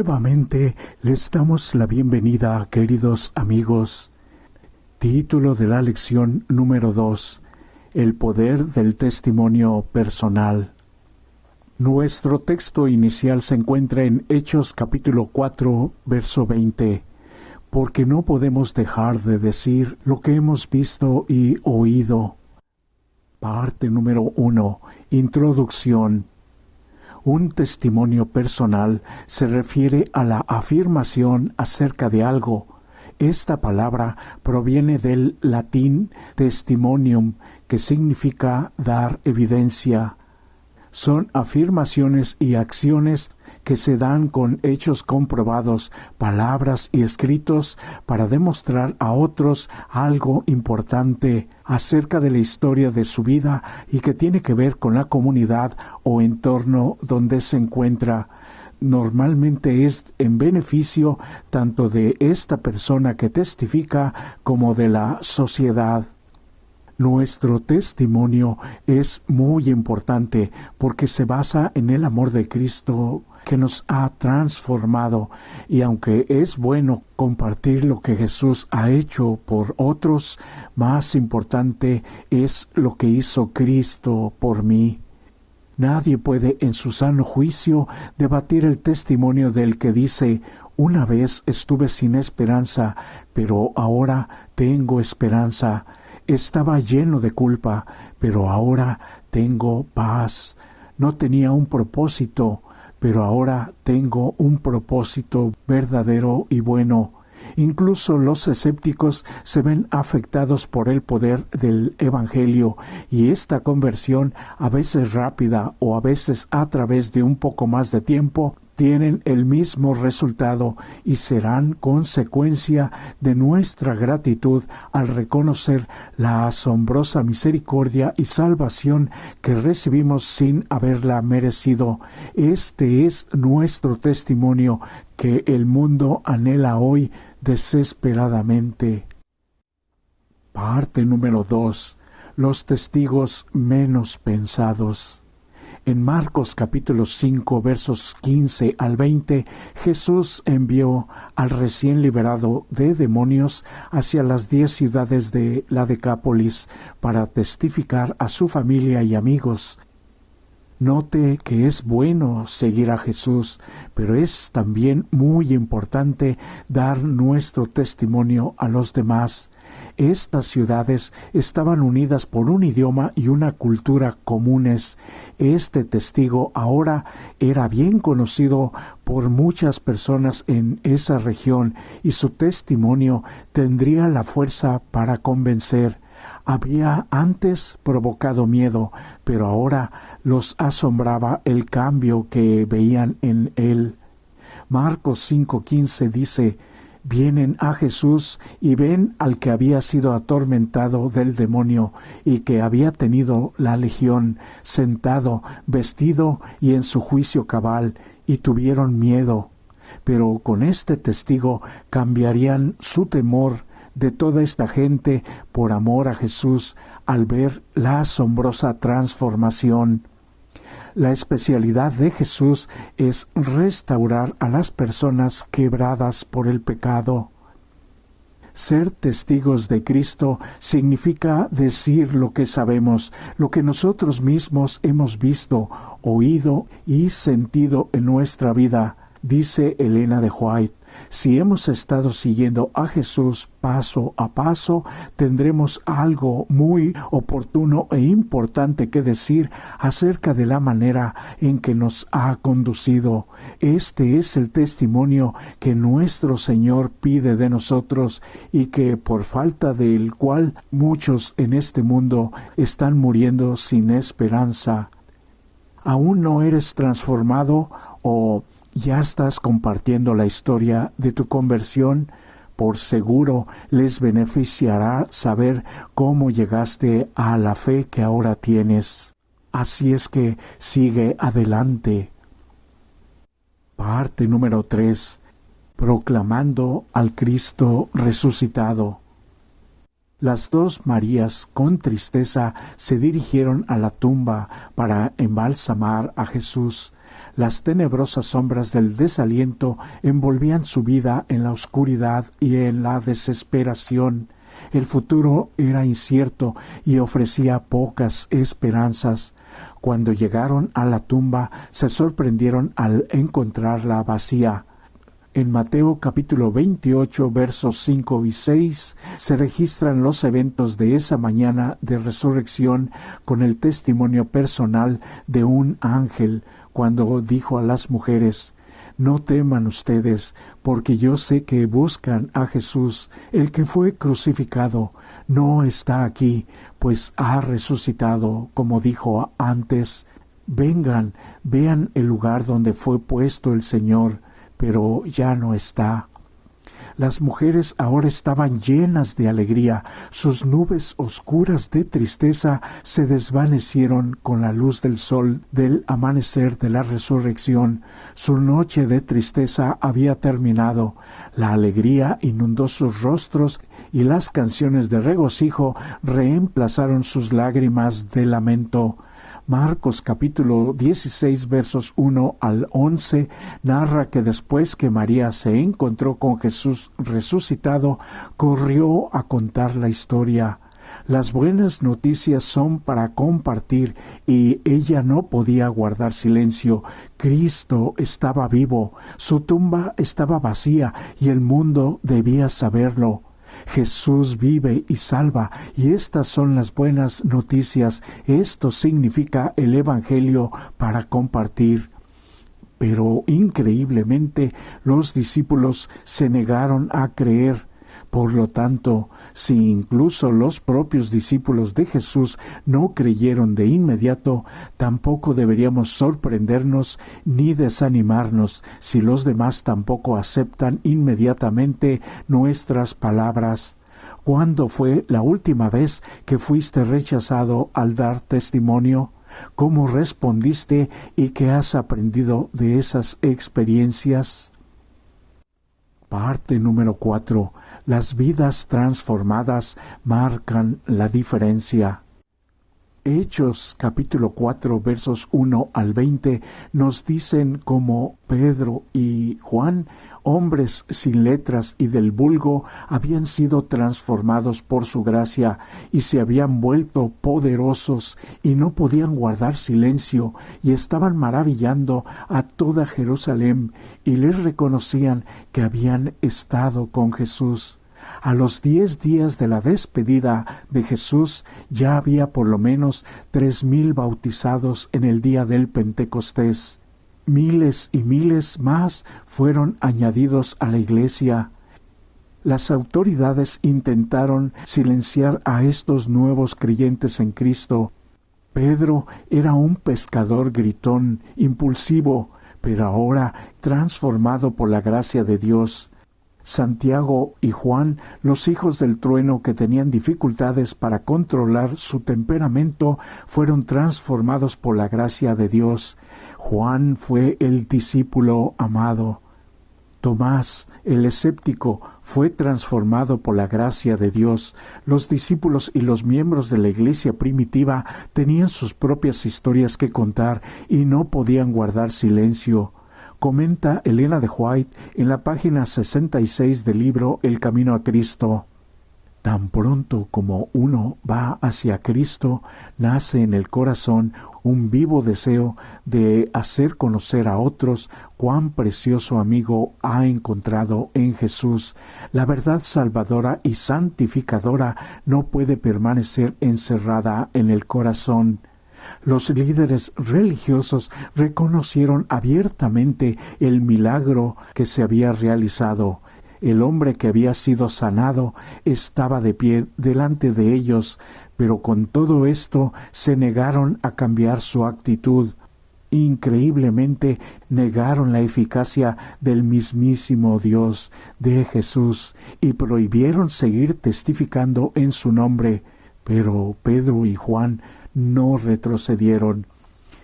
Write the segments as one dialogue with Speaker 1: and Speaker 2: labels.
Speaker 1: Nuevamente les damos la bienvenida, queridos amigos. Título de la lección número 2: El poder del testimonio personal. Nuestro texto inicial se encuentra en Hechos capítulo 4, verso 20. Porque no podemos dejar de decir lo que hemos visto y oído. Parte número 1. Introducción. Un testimonio personal se refiere a la afirmación acerca de algo. Esta palabra proviene del latín testimonium, que significa dar evidencia. Son afirmaciones y acciones que se dan con hechos comprobados, palabras y escritos para demostrar a otros algo importante acerca de la historia de su vida y que tiene que ver con la comunidad o entorno donde se encuentra. Normalmente es en beneficio tanto de esta persona que testifica como de la sociedad. Nuestro testimonio es muy importante porque se basa en el amor de Cristo que nos ha transformado, y aunque es bueno compartir lo que Jesús ha hecho por otros, más importante es lo que hizo Cristo por mí. Nadie puede en su sano juicio debatir el testimonio del que dice: una vez estuve sin esperanza, pero ahora tengo esperanza. Estaba lleno de culpa, pero ahora tengo paz. No tenía un propósito, pero ahora tengo un propósito verdadero y bueno. Incluso los escépticos se ven afectados por el poder del Evangelio, y esta conversión, a veces rápida o a veces a través de un poco más de tiempo, tienen el mismo resultado y serán consecuencia de nuestra gratitud al reconocer la asombrosa misericordia y salvación que recibimos sin haberla merecido. Este es nuestro testimonio que el mundo anhela hoy desesperadamente. Parte número 2. Los testigos menos pensados. En Marcos capítulo 5, versos 15 al 20, Jesús envió al recién liberado de demonios hacia las 10 ciudades de la Decápolis para testificar a su familia y amigos. Note que es bueno seguir a Jesús, pero es también muy importante dar nuestro testimonio a los demás. Estas ciudades estaban unidas por un idioma y una cultura comunes. Este testigo ahora era bien conocido por muchas personas en esa región y su testimonio tendría la fuerza para convencer. Había antes provocado miedo, pero ahora los asombraba el cambio que veían en él. Marcos 5:15 dice: vienen a Jesús y ven al que había sido atormentado del demonio y que había tenido la legión, sentado, vestido y en su juicio cabal, y tuvieron miedo. Pero con este testigo cambiarían su temor de toda esta gente por amor a Jesús al ver la asombrosa transformación. La especialidad de Jesús es restaurar a las personas quebradas por el pecado. Ser testigos de Cristo significa decir lo que sabemos, lo que nosotros mismos hemos visto, oído y sentido en nuestra vida. Dice Elena de White: si hemos estado siguiendo a Jesús paso a paso, tendremos algo muy oportuno e importante que decir acerca de la manera en que nos ha conducido. Este es el testimonio que nuestro Señor pide de nosotros y que por falta del cual muchos en este mundo están muriendo sin esperanza. ¿Aún no eres transformado o ya estás compartiendo la historia de tu conversión? Por seguro les beneficiará saber cómo llegaste a la fe que ahora tienes. Así es que sigue adelante. Parte número 3. Proclamando al Cristo resucitado. Las dos Marías, con tristeza, se dirigieron a la tumba para embalsamar a Jesús. Las tenebrosas sombras del desaliento envolvían su vida en la oscuridad y en la desesperación. El futuro era incierto y ofrecía pocas esperanzas. Cuando llegaron a la tumba, se sorprendieron al encontrarla vacía. En Mateo capítulo 28, versos 5 y 6, se registran los eventos de esa mañana de resurrección con el testimonio personal de un ángel, cuando dijo a las mujeres: «No teman ustedes, porque yo sé que buscan a Jesús, el que fue crucificado. No está aquí, pues ha resucitado, como dijo antes. Vengan, vean el lugar donde fue puesto el Señor, pero ya no está». Las mujeres ahora estaban llenas de alegría. Sus nubes oscuras de tristeza se desvanecieron con la luz del sol del amanecer de la resurrección. Su noche de tristeza había terminado. La alegría inundó sus rostros y las canciones de regocijo reemplazaron sus lágrimas de lamento. Marcos capítulo 16 versos 1 al 11 narra que después que María se encontró con Jesús resucitado, corrió a contar la historia. Las buenas noticias son para compartir y ella no podía guardar silencio. Cristo estaba vivo, su tumba estaba vacía y el mundo debía saberlo. Jesús vive y salva, y estas son las buenas noticias. Esto significa el Evangelio para compartir. Pero increíblemente los discípulos se negaron a creer. Por lo tanto, si incluso los propios discípulos de Jesús no creyeron de inmediato, tampoco deberíamos sorprendernos ni desanimarnos si los demás tampoco aceptan inmediatamente nuestras palabras. ¿Cuándo fue la última vez que fuiste rechazado al dar testimonio? ¿Cómo respondiste y qué has aprendido de esas experiencias? Parte número 4. Las vidas transformadas marcan la diferencia. Hechos capítulo 4 versos 1 al 20 nos dicen cómo Pedro y Juan, hombres sin letras y del vulgo, habían sido transformados por su gracia y se habían vuelto poderosos y no podían guardar silencio y estaban maravillando a toda Jerusalén y les reconocían que habían estado con Jesús. A los 10 días de la despedida de Jesús ya había por lo menos 3,000 bautizados en el día del Pentecostés. Miles y miles más fueron añadidos a la iglesia. Las autoridades intentaron silenciar a estos nuevos creyentes en Cristo. Pedro era un pescador gritón, impulsivo, pero ahora transformado por la gracia de Dios. Santiago y Juan, los hijos del trueno que tenían dificultades para controlar su temperamento, fueron transformados por la gracia de Dios. Juan fue el discípulo amado. Tomás, el escéptico, fue transformado por la gracia de Dios. Los discípulos y los miembros de la iglesia primitiva tenían sus propias historias que contar y no podían guardar silencio. Comenta Elena de White en la página 66 del libro El Camino a Cristo. Tan pronto como uno va hacia Cristo, nace en el corazón un vivo deseo de hacer conocer a otros cuán precioso amigo ha encontrado en Jesús. La verdad salvadora y santificadora no puede permanecer encerrada en el corazón. Los líderes religiosos reconocieron abiertamente el milagro que se había realizado. El hombre que había sido sanado estaba de pie delante de ellos, pero con todo esto se negaron a cambiar su actitud. Increíblemente negaron la eficacia del mismísimo Dios, de Jesús, y prohibieron seguir testificando en su nombre. Pero Pedro y Juan no retrocedieron.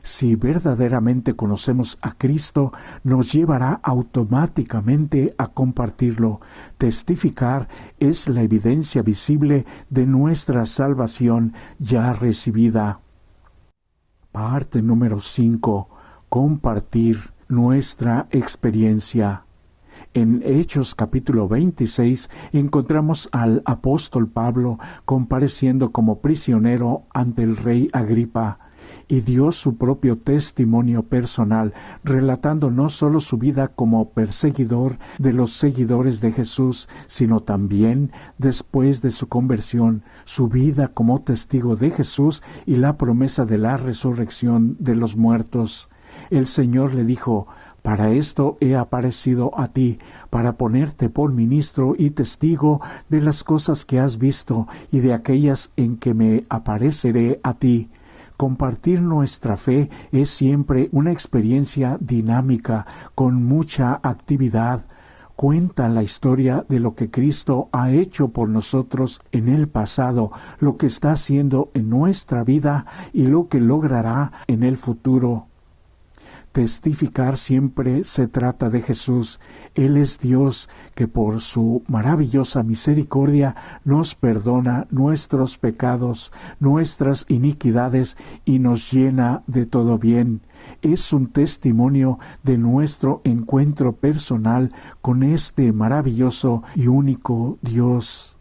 Speaker 1: Si verdaderamente conocemos a Cristo, nos llevará automáticamente a compartirlo. Testificar es la evidencia visible de nuestra salvación ya recibida. Parte número 5. Compartir nuestra experiencia. En Hechos capítulo 26 encontramos al apóstol Pablo compareciendo como prisionero ante el rey Agripa, y dio su propio testimonio personal, relatando no solo su vida como perseguidor de los seguidores de Jesús, sino también, después de su conversión, su vida como testigo de Jesús y la promesa de la resurrección de los muertos. El Señor le dijo: para esto he aparecido a ti, para ponerte por ministro y testigo de las cosas que has visto y de aquellas en que me apareceré a ti. Compartir nuestra fe es siempre una experiencia dinámica, con mucha actividad. Cuenta la historia de lo que Cristo ha hecho por nosotros en el pasado, lo que está haciendo en nuestra vida y lo que logrará en el futuro. Testificar siempre se trata de Jesús. Él es Dios que por su maravillosa misericordia nos perdona nuestros pecados, nuestras iniquidades y nos llena de todo bien. Es un testimonio de nuestro encuentro personal con este maravilloso y único Dios.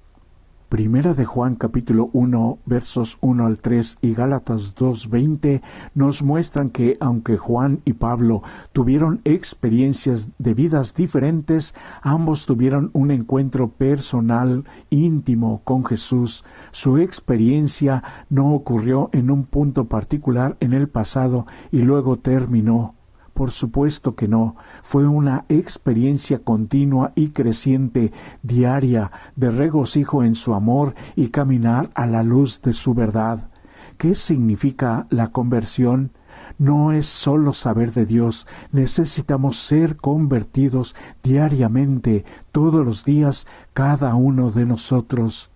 Speaker 1: Primera de Juan capítulo 1 versos 1 al 3 y Gálatas 2:20 nos muestran que aunque Juan y Pablo tuvieron experiencias de vidas diferentes, ambos tuvieron un encuentro personal íntimo con Jesús. Su experiencia no ocurrió en un punto particular en el pasado y luego terminó. Por supuesto que no, fue una experiencia continua y creciente, diaria, de regocijo en su amor y caminar a la luz de su verdad. ¿Qué significa la conversión? No es solo saber de Dios, necesitamos ser convertidos diariamente, todos los días, cada uno de nosotros.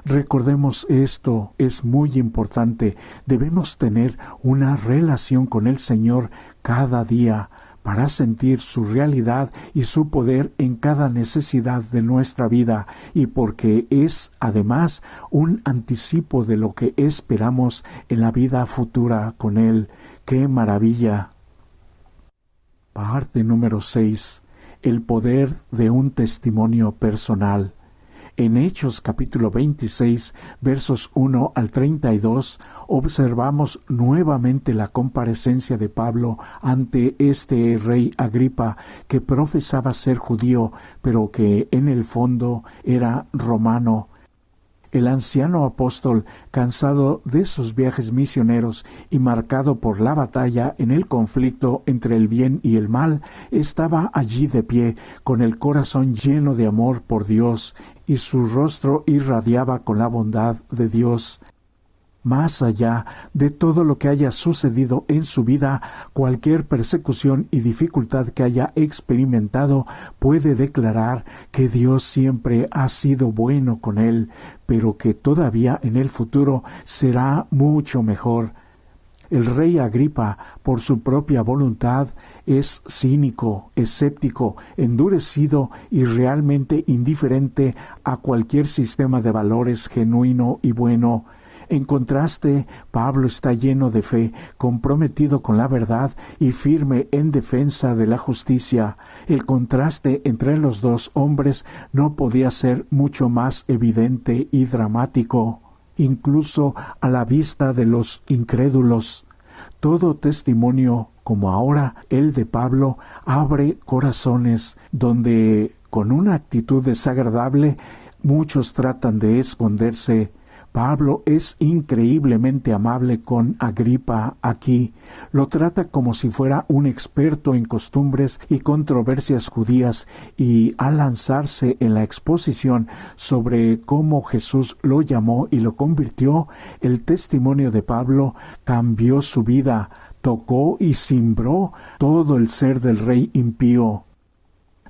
Speaker 1: Recordemos esto, es muy importante. Debemos tener una relación con el Señor cada día para sentir su realidad y su poder en cada necesidad de nuestra vida, y porque es además un anticipo de lo que esperamos en la vida futura con Él. ¡Qué maravilla! Parte número 6. El poder de un testimonio personal. En Hechos capítulo 26, versos 1 al 32, observamos nuevamente la comparecencia de Pablo ante este rey Agripa, que profesaba ser judío, pero que en el fondo era romano. El anciano apóstol, cansado de sus viajes misioneros y marcado por la batalla en el conflicto entre el bien y el mal, estaba allí de pie, con el corazón lleno de amor por Dios, y su rostro irradiaba con la bondad de Dios. Más allá de todo lo que haya sucedido en su vida, cualquier persecución y dificultad que haya experimentado, puede declarar que Dios siempre ha sido bueno con él, pero que todavía en el futuro será mucho mejor. El rey Agripa, por su propia voluntad, es cínico, escéptico, endurecido y realmente indiferente a cualquier sistema de valores genuino y bueno. En contraste, Pablo está lleno de fe, comprometido con la verdad y firme en defensa de la justicia. El contraste entre los dos hombres no podía ser mucho más evidente y dramático, incluso a la vista de los incrédulos. Todo testimonio, como ahora el de Pablo, abre corazones donde, con una actitud desagradable, muchos tratan de esconderse. Pablo es increíblemente amable con Agripa aquí. Lo trata como si fuera un experto en costumbres y controversias judías, y al lanzarse en la exposición sobre cómo Jesús lo llamó y lo convirtió, el testimonio de Pablo cambió su vida, tocó y cimbró todo el ser del rey impío.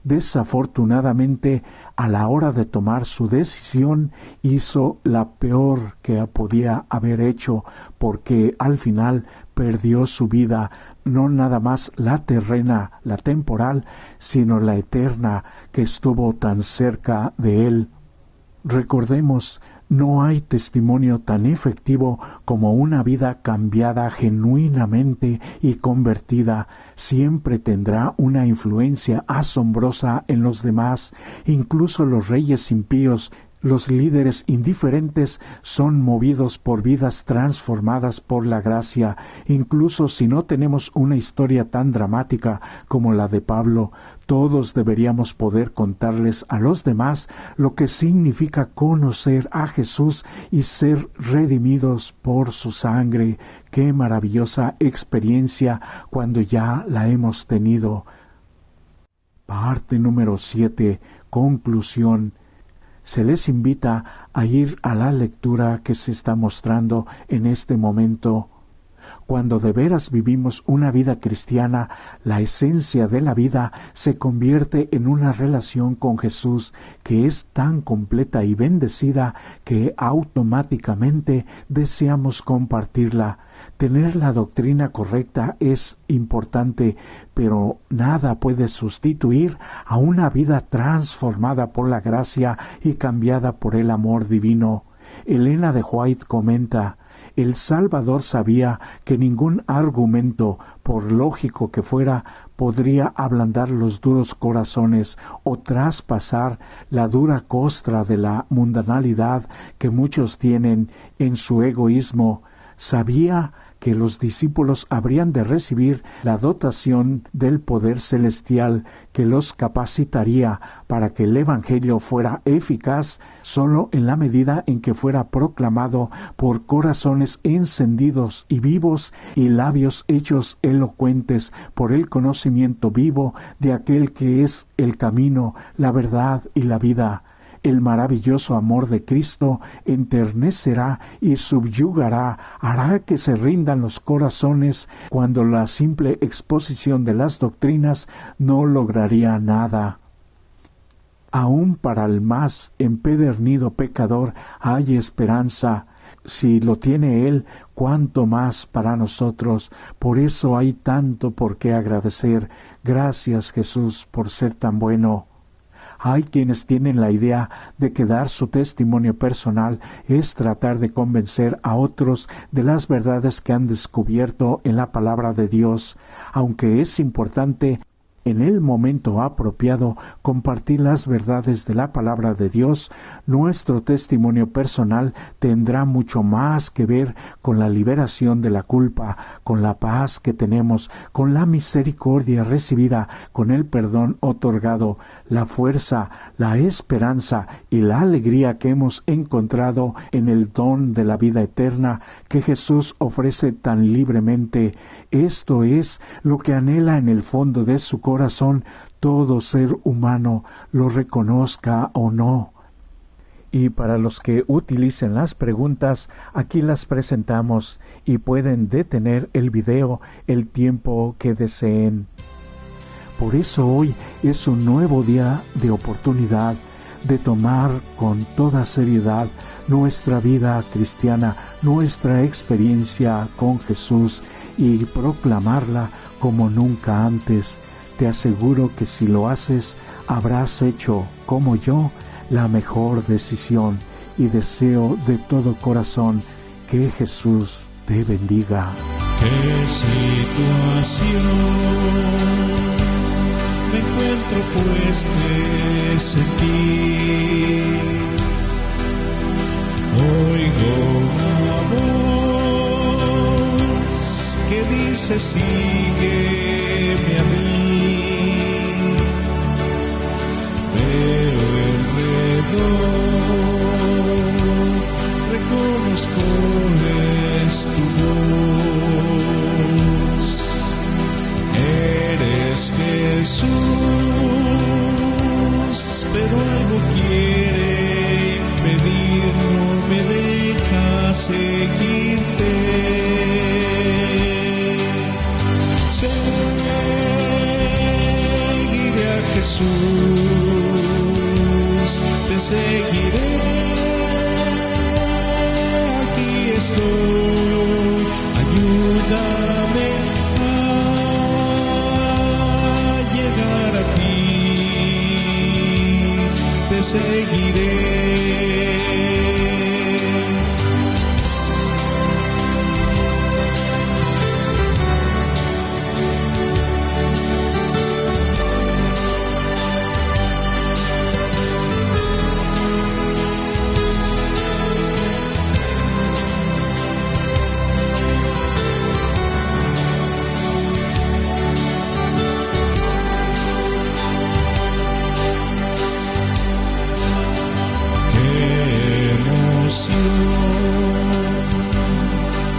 Speaker 1: Desafortunadamente, a la hora de tomar su decisión, hizo la peor que podía haber hecho, porque al final perdió su vida, no nada más la terrena, la temporal, sino la eterna, que estuvo tan cerca de él. Recordemos, no hay testimonio tan efectivo como una vida cambiada genuinamente y convertida. Siempre tendrá una influencia asombrosa en los demás. Incluso los reyes impíos, los líderes indiferentes, son movidos por vidas transformadas por la gracia. Incluso si no tenemos una historia tan dramática como la de Pablo, todos deberíamos poder contarles a los demás lo que significa conocer a Jesús y ser redimidos por su sangre. ¡Qué maravillosa experiencia cuando ya la hemos tenido! Parte número 7. Conclusión. Se les invita a ir a la lectura que se está mostrando en este momento. Cuando de veras vivimos una vida cristiana, la esencia de la vida se convierte en una relación con Jesús que es tan completa y bendecida que automáticamente deseamos compartirla. Tener la doctrina correcta es importante, pero nada puede sustituir a una vida transformada por la gracia y cambiada por el amor divino. Elena de White comenta: el Salvador sabía que ningún argumento, por lógico que fuera, podría ablandar los duros corazones o traspasar la dura costra de la mundanalidad que muchos tienen en su egoísmo. Sabía que los discípulos habrían de recibir la dotación del poder celestial que los capacitaría para que el Evangelio fuera eficaz solo en la medida en que fuera proclamado por corazones encendidos y vivos y labios hechos elocuentes por el conocimiento vivo de aquel que es el camino, la verdad y la vida. El maravilloso amor de Cristo enternecerá y subyugará, hará que se rindan los corazones cuando la simple exposición de las doctrinas no lograría nada. Aún para el más empedernido pecador hay esperanza. Si lo tiene Él, cuánto más para nosotros. Por eso hay tanto por qué agradecer. Gracias, Jesús, por ser tan bueno. Hay quienes tienen la idea de que dar su testimonio personal es tratar de convencer a otros de las verdades que han descubierto en la palabra de Dios, aunque es importante en el momento apropiado compartir las verdades de la palabra de Dios. Nuestro testimonio personal tendrá mucho más que ver con la liberación de la culpa, con la paz que tenemos, con la misericordia recibida, con el perdón otorgado, la fuerza, la esperanza y la alegría que hemos encontrado en el don de la vida eterna que Jesús ofrece tan libremente. Esto es lo que anhela en el fondo de su corazón todo ser humano, lo reconozca o no. Y para los que utilicen las preguntas, aquí las presentamos y pueden detener el video el tiempo que deseen. Por eso hoy es un nuevo día de oportunidad de tomar con toda seriedad nuestra vida cristiana, nuestra experiencia con Jesús y proclamarla como nunca antes. Te aseguro que si lo haces, habrás hecho, como yo, la mejor decisión, y deseo de todo corazón que Jesús te bendiga.
Speaker 2: ¿Qué situación me encuentro pues de sentir? Oigo una voz que dice sígueme a mí. Reconozco es tu voz, eres Jesús, pero algo quiere impedir, no me deja seguirte. Seguiré a Jesús, te seguiré. Aquí estoy, ayúdame a llegar a ti, te seguiré.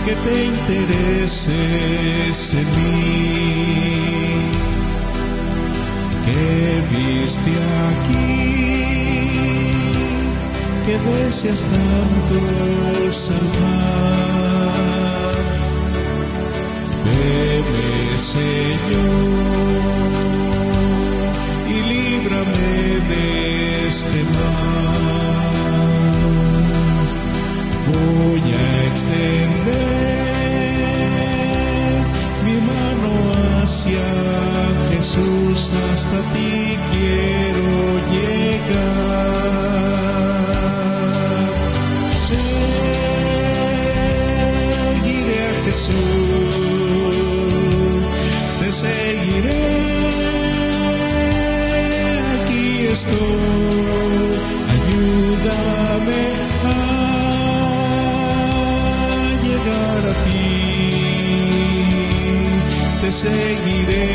Speaker 2: Que te intereses en mí, que viste aquí, que deseas tanto salvar. Veme, Señor, y líbrame de este mal. Voy a extender mi mano hacia Jesús, hasta ti quiero llegar. Seguiré a Jesús, te seguiré. Aquí estoy, ayúdame a llegar a ti, te seguiré.